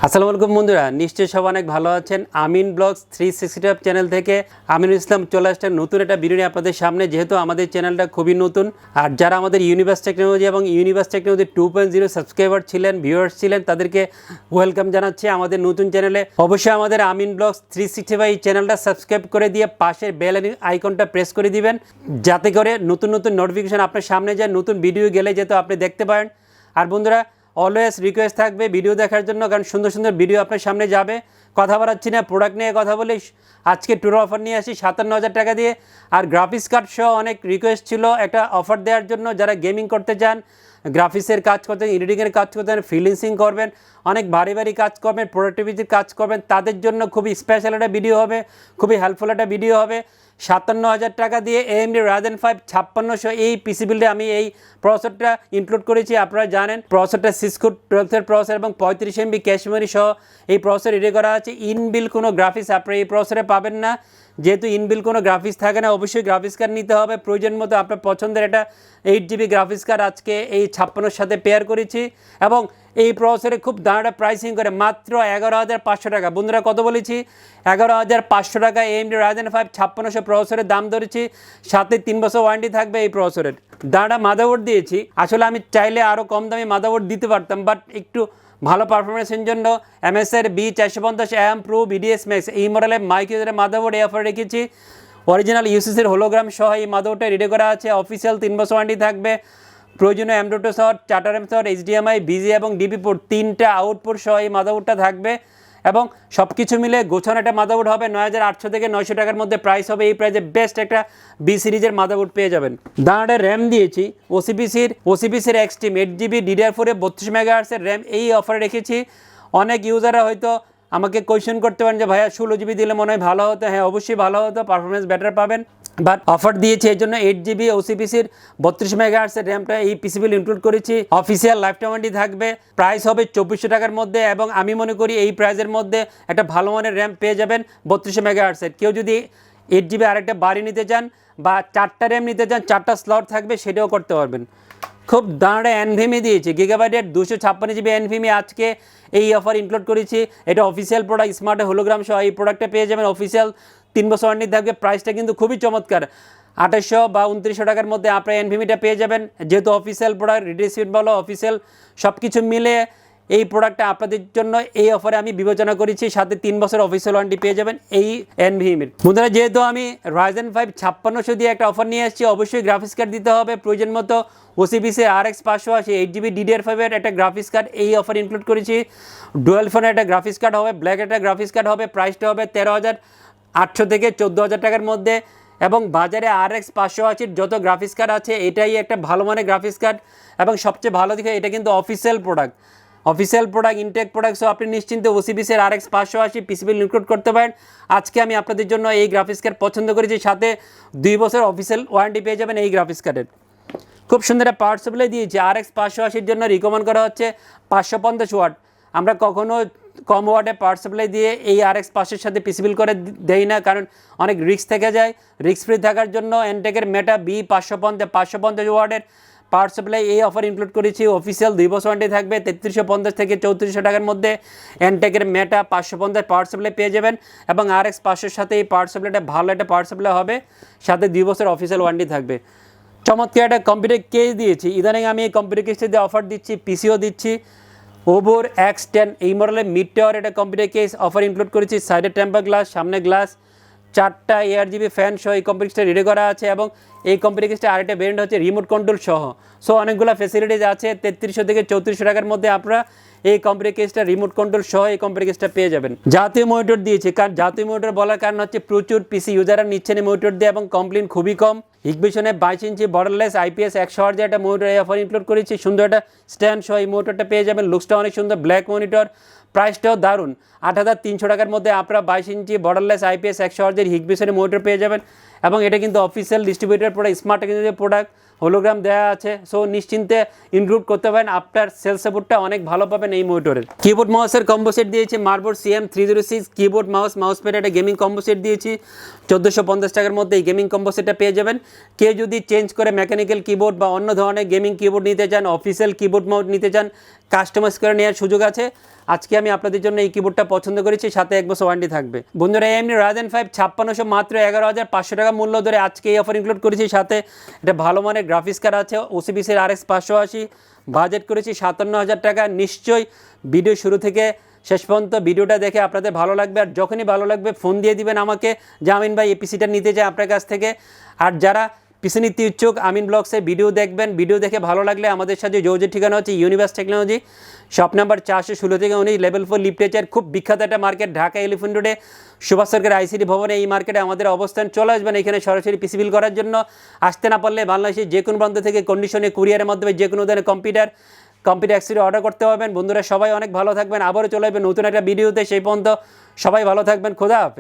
আসসালামু আলাইকুম বন্ধুরা, নিশ্চয়ই সব অনেক ভালো আছেন। আমিন ব্লগস 365 চ্যানেল থেকে আমিনুল ইসলাম চলে আসছেন নতুন একটা ভিডিও নিয়ে আপনাদের সামনে। যেহেতু আমাদের চ্যানেলটা খুবই নতুন, আর যারা আমাদের ইউনিভার্স টেকনোলজি এবং ইউনিভার্স টেকনোলজি 2.0 সাবস্ক্রাইবার ছিলেন, ভিউয়ার্স ছিলেন, তাদেরকে ওয়েলকাম জানাচ্ছি আমাদের নতুন চ্যানেলে। অবশ্যই আমাদের আমিন ব্লগস 365 এই চ্যানেলটা সাবস্ক্রাইব করে দিয়ে পাশের বেল আইকনটা প্রেস করে দিবেন, যাতে করে নতুন নতুন নোটিফিকেশন আপনার সামনে যায়, নতুন ভিডিও গেলে যেহেতু আপনি দেখতে পারেন। আর বন্ধুরা, অলওয়েজ রিকোয়েস্ট থাকবে ভিডিও দেখার জন্য, কারণ সুন্দর সুন্দর ভিডিও আপনার সামনে যাবে। কথা বাড়াচ্ছি না, প্রোডাক্ট নিয়ে কথা বলি। আজকে ট্যুর অফার নিয়ে আসি 57,000 টাকা দিয়ে। আর গ্রাফিক্স কার্ড সহ অনেক রিকোয়েস্ট ছিল একটা অফার দেওয়ার জন্য। যারা গেমিং করতে চান, গ্রাফিক্সের কাজ করতেন, এডিটিংয়ের কাজ করতেন, ফ্রিল্যান্সিং করবেন, অনেক ভারী ভারী কাজ করবেন, প্রোডাক্টিভিটির কাজ করবেন, তাদের জন্য খুবই স্পেশাল একটা ভিডিও হবে, খুবই হেল্পফুল একটা ভিডিও হবে। 57,000 টাকা দিয়ে AMD Ryzen 5 5600 এই পিসি বিল্ডে আমি এই প্রসেসরটা ইনক্লুড করেছি। আপনারা জানেন প্রসেসরটা সিসকো 12 প্রসেসর এবং 35 MB ক্যাশ মেমরি সহ এই প্রসেসর রেডি করা আছে। ইনবিল কোনো গ্রাফিক্স আপনারা এই প্রসেসরে পাবেন না। যেহেতু ইনবিল কোনো গ্রাফিক্স থাকে না, অবশ্যই গ্রাফিক্স কার্ড নিতে হবে প্রয়োজন মতো। আপনার পছন্দের একটা 8GB গ্রাফিক্স কার্ড আজকে এই 56-এর সাথে পেয়ার করেছি, এবং এই প্রসেসরে খুব দাঁড়া প্রাইসিং করে মাত্র 11,500 টাকা। বন্ধুরা, কত বলেছি? 11,500 টাকা AMD Ryzen 5 5600 প্রসেসরের দাম ধরেছি। সাথে 3 বছর ওয়ারেন্টি থাকবে এই প্রসেসরের। দাঁড়া মাদারবোর্ড দিয়েছি। আসলে আমি চাইলে আরও কম দামি মাদারবোর্ড দিতে পারতাম, বাট একটু ভালো পারফরমেন্সের জন্য MSI B450M Pro VDS Max এই মডেলের মাইক্রোজের মাদারবোর্ড এই অফার রেখেছি। অরিজিনাল ইউসিসির হোলোগ্রাম সহ এই মাদারবোর্ডটা রেডি করা আছে। অফিসিয়াল 3 বছর ওয়ারেন্টি থাকবে। প্রয়োজনীয় M.2 শট, চার্টার এম শট, HDMI, BGA এবং DP পোর্ট 3টা আউটপুট সহ এই মাদারবোর্ডটা থাকবে। এবং সব কিছু মিলে গোছানো একটা মাদারবোর্ড হবে। 9,800 থেকে 900 টাকার মধ্যে প্রাইস হবে। এই প্রাইসে বেস্ট একটা B সিরিজের মাদারবোর্ড পেয়ে যাবেন। দাঁড়াটা র্যাম দিয়েছি OCPCর extreme 8GB DDR4 32 MHz RAM এই অফারে রেখেছি। অনেক ইউজাররা হয়তো আমাকে কোয়েশ্চেন করতে পারেন যে ভাইয়া 16GB দিলে মনে হয় ভালো হতো। হ্যাঁ, অবশ্যই ভালো হতো, পারফরমেন্স বেটার পাবেন, বাট অফার দিয়েছি এই জন্য 8GB OCPCর 32 MHz র্যামটা এই পিসিবিল ইনক্লুড করেছি। অফিসিয়াল লাইফ টাইম ওয়ারেন্টি থাকবে। প্রাইস হবে 2400 টাকার মধ্যে, এবং আমি মনে করি এই প্রাইসের মধ্যে একটা ভালো মানের র্যাম পেয়ে যাবেন 32 MHz। কেউ যদি 8GB আরেকটা বাড়ি নিতে চান বা 4টা র্যাম নিতে চান, 4টা স্লট থাকবে, সেটাও করতে পারবেন। খুব দাঁড়া NVMe দিয়েছি, গিগাবাইটের 256GB NVMe আজকে এই অফার ইনক্লুড করেছি। এটা অফিসিয়াল প্রোডাক্ট, স্মার্ট হোলোগ্রাম সহ এই প্রোডাক্টটা পেয়ে যাবেন। অফিসিয়াল 3 বছর ওয়ারেন্টি থাকবে। প্রাইসটা কিন্তু খুবই চমৎকার, 2800 বা 2900 টাকার মধ্যে আপনার NVMeটা পেয়ে যাবেন। যেহেতু অফিসিয়াল প্রোডাক্ট, রিডিসিট বলো, অফিসিয়াল সব কিছু মিলে এই প্রোডাক্টটা আপনাদের জন্য এই অফারে আমি বিবেচনা করেছি। সাথে 3 বছর অফিসিয়াল ওয়ারেন্টি পেয়ে যাবেন এই NVMe-র। বন্ধুরা, যেহেতু আমি Ryzen 5 5600 দিয়ে একটা অফার নিয়ে আসছি, অবশ্যই গ্রাফিক্স কার্ড দিতে হবে প্রয়োজন মতো। OCPC RX 580 8GB DDR5-এর একটা গ্রাফিক্স কার্ড এই অফার ইনক্লুড করেছি। ডুয়াল ফোনের একটা গ্রাফিক্স কার্ড হবে, ব্ল্যাক একটা গ্রাফিক্স কার্ড হবে। প্রাইসটা হবে 13,800 থেকে 14,000 টাকার মধ্যে। এবং বাজারে RX 580 যত গ্রাফিক্স কার্ড আছে, এটাই একটা ভালো মানের গ্রাফিক্স কার্ড। এবং সবচেয়ে ভালো দিকে এটা কিন্তু অফিসিয়াল প্রোডাক্ট, ইনটেক প্রোডাক্ট। সো আপনি নিশ্চিন্তে OCPCর RX 580 পিসিবিল ইনক্লুড করতে পারেন। আজকে আমি আপনাদের জন্য এই গ্রাফিক্স কার্ড পছন্দ করেছি। সাথে 2 বছর অফিসিয়াল ওয়ারেন্টি পেয়ে যাবেন এই গ্রাফিক্স কার্ডের। খুব সুন্দর একটা পাওয়ার সাপ্লাই দিয়েছি। RX 580-র জন্য রিকমেন্ড করা হচ্ছে 550 ওয়াট। আমরা কখনো কম ওয়াটে পাওয়ার সাপ্লাই দিয়ে এই RX 500-এর সাথে পিসিবিল করে দেই না, কারণ অনেক রিস্ক থেকে যায়। রিস্ক ফ্রি থাকার জন্য এনটেকের মেটা B550 ওয়াটের পাওয়ার সাপ্লাই এই অফার ইনক্লুড করেছি। অফিসিয়াল 2 বছর ওয়ারেন্টি থাকবে। 3350 থেকে 3400 টাকার মধ্যে এনটেকের মেটা 550 পাওয়ার সাপ্লাই পেয়ে যাবেন। এবং RX 500-এর সাথে এই পাওয়ার সাপ্লাইটা ভালো একটা পাওয়ার সাপ্লাই হবে। সাথে 2 বছর অফিসিয়াল ওয়ারেন্টি থাকবে। চমৎকার একটা কম্পিউটার কেস দিয়েছি। ইদানিং আমি এই কম্পিউটার কেসটা দিয়ে অফার দিচ্ছি, পিসিও দিচ্ছি। ওভোর X10 এই মডেলের মিড টাওয়ার একটা কম্পিউটার কেস অফার ইনক্লুড করেছি। সাইডে টেম্পার গ্লাস, সামনে গ্লাস, 4টা ARGB ফ্যান সহ এই কম্পিউটার কেসটা রেডি করা আছে। এবং এই কম্পিউটার কেসটা আরেকটা ভেরিয়েন্ট হচ্ছে রিমোট কন্ট্রোল সহ। সো অনেকগুলো ফ্যাসিলিটিস আছে। 3300 থেকে 3400 টাকার মধ্যে আপনারা এই কম্পিউটার কেসটা রিমোট কন্ট্রোল সহ এই কম্পিউটার কেসটা পেয়ে যাবেন। জাতীয় মনিটর দিয়েছি, কারণ জাতীয় মনিটর বলার কারণ হচ্ছে প্রচুর পিসি ইউজাররা নিচ্ছেন এই মনিটর দিয়ে, এবং কমপ্লেন খুবই কম। হিগবিশনে 22 ইঞ্চি বর্ডারলেস IPS 100 Hz একটা মনিটর এই অফার ইনক্লুড করেছি। সুন্দর একটা স্ট্যান্ড সহ এই মনিটরটা পেয়ে যাবেন। লুকসটা অনেক সুন্দর, ব্ল্যাক মনিটর। প্রাইসটাও দারুণ, 8,300 টাকার মধ্যে আপনারা 22 ইঞ্চি বর্ডারলেস IPS 100 Hz হিগবিশনের মনিটর পেয়ে যাবেন। এবং এটা কিন্তু অফিসিয়াল ডিস্ট্রিবিউটার প্রোডাক্ট, স্মার্ট টেকনোলজির প্রোডাক্ট, হোলোগ্রাম দেওয়া আছে। সো নিশ্চিন্তে ইনক্লুড করতে পারেন। আপনার সেল সাপোর্টটা অনেক ভালো পাবেন এই মনিটরের। কিবোর্ড মাউসের কম্বো সেট দিয়েছি। মার্বোর্ড CM306 কিবোর্ড মাউস প্যাড একটা গেমিং কম্বো সেট দিয়েছি। 1450 টাকার মধ্যে এই গেমিং কম্বো সেটটা পেয়ে যাবেন। কেউ যদি চেঞ্জ করে মেকানিক্যাল কিবোর্ড বা অন্য ধরনের গেমিং কিবোর্ড নিতে চান, অফিসিয়াল কিবোর্ড মাউস নিতে চান, কাস্টমাইজ করে নেওয়ার সুযোগ আছে। আজকে আমি আপনাদের জন্য এই কিবোর্ডটা পছন্দ করেছি, সাথে 1 বছর ওয়ারেন্টি থাকবে। বন্ধুরা এমনি Ryzen 5 5600 মাত্র 11,500 টাকা মূল্য ধরে আজকে এই অফার ইনক্লুড করেছি, সাথে এটা ভালো মানের গ্রাফিক্স কার্ড আছে, OCBC RX 580, বাজেট করেছি 57,000 টাকা। নিশ্চয়ই ভিডিও শুরু থেকে শেষ পর্যন্ত ভিডিওটা দেখে আপনাদের ভালো লাগবে, আর যখনই ভালো লাগবে ফোন দিয়ে দিবেন আমাকে যে আমিন ভাই এই পিসিটা নিতে চাই আপনার কাছ থেকে। আর যারা পিসি নিতে ইচ্ছুক আমিন ব্লগসে ভিডিও দেখবেন, ভিডিও দেখে ভালো লাগলে আমাদের সাথে যোগাযোগের ঠিকানা হচ্ছে ইউনিভার্স টেকনোলজি, শপ নাম্বার 416 থেকে 19, লেভেল 4 লিফটেচার, খুব বিখ্যাত একটা মার্কেট, ঢাকা এলিফ্যান্ট রোডে সুভাষ সরকার আইসিডি ভবনে। এই মার্কেটে আমাদের অবস্থান, চলে আসবেন এখানে সরাসরি পিসি বিল করার জন্য। আসতে না পারলে বাংলাদেশের যে কোনো প্রান্ত থেকে কন্ডিশনে কুরিয়ারের মাধ্যমে যে কোনো ধরনের কম্পিউটার অ্যাক্সেসরি অর্ডার করতে পারবেন। বন্ধুরা সবাই অনেক ভালো থাকবেন, আবারও চলে আসবেন নতুন একটা ভিডিওতে। সেই পর্যন্ত সবাই ভালো থাকবেন, খোদা হাফেজ।